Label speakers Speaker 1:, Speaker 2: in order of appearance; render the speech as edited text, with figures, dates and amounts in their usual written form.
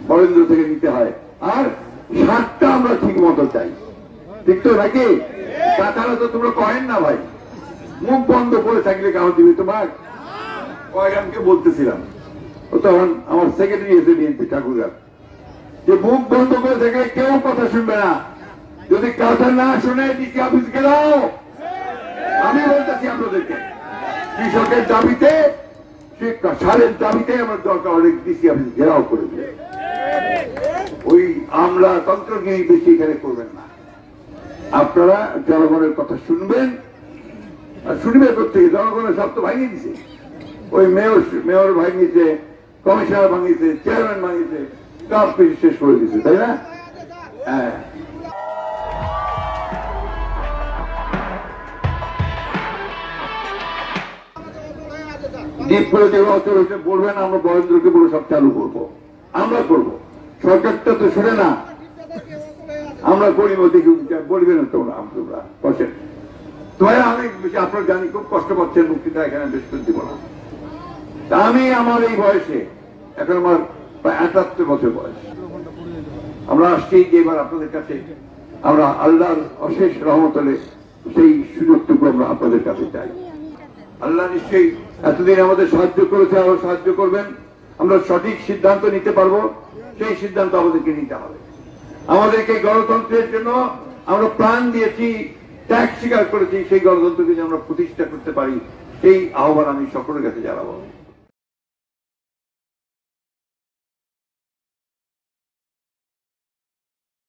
Speaker 1: বরেন্দ্র থেকে নিতে হয়, আর সারটা আমরা ঠিক মতো চাই, ঠিক তো নাকি? তাছাড়া তো তোমরা কহেন না ভাই, মুখ বন্ধ করে থাকলে কারণ দিবে তোমার। কয়েকজনকে বলতেছিলাম, ও তখন আমার সেক্রেটারি এসে বিএনপি ঠাকুরগার, যে মুখ বন্ধ করে থাকলে কেউ কথা শুনবে না, যদি কথা না শুনে ডিসি অফিস গেলাও। আমি বলতেছি আপনাদেরকে, কৃষকের দাবিতে, সারের দাবিতে আমার দরকার অনেক ডিসি অফিস ঘেরাও করে দিলে। ওই আমরা তন্ত্রগিরি বেশি এখানে করবেন না, আপনারা জনগণের কথা শুনবেন। আর শুনবে করতে জনগণের সব তো ভাঙিয়ে দিছে, ওই মেয়র ভাঙিয়েছে, কমিশনার ভাঙিয়েছে, চেয়ারম্যান ভাঙিয়েছে, সব কিছু শেষ করে দিচ্ছে, তাই না? হ্যাঁ, ডিপ করে যে অচল হয়েছে বলবেন, আমরা বরেন্দ্রকে বলে সব চালু করবো, আমরা করবো। সরকারটা তো শুনে না, আমরা গরিব দেখি বলবেন তোমরা, তোমরা বসেন। তোমার অনেক বেশি আপনারা জানি খুব কষ্ট পাচ্ছেন, মুক্তিটা এখানে বেশ করে দিব না। তা আমি আমার এই বয়সে, এখন আমার প্রায় ৭৮ বছর বয়স, আমরা আসছি যে এবার আপনাদের কাছে আমরা আল্লাহর অশেষ রহমত হলে সেই সুযোগটুকু আমরা আপনাদের কাছে চাই। আল্লাহ নিশ্চয়ই এতদিন আমাদের সাহায্য করেছে, আরো সাহায্য করবেন। আমরা সঠিক সিদ্ধান্ত নিতে পারবো, সেই সিদ্ধান্ত আমাদেরকে নিতে হবে। আমাদেরকে গণতন্ত্রের জন্য আমরা প্রাণ দিয়েছি, ত্যাগ স্বীকার করেছি, সেই গণতন্ত্রকে যে আমরা প্রতিষ্ঠা করতে পারি, সেই আহ্বান আমি সকলের কাছে জানাবো।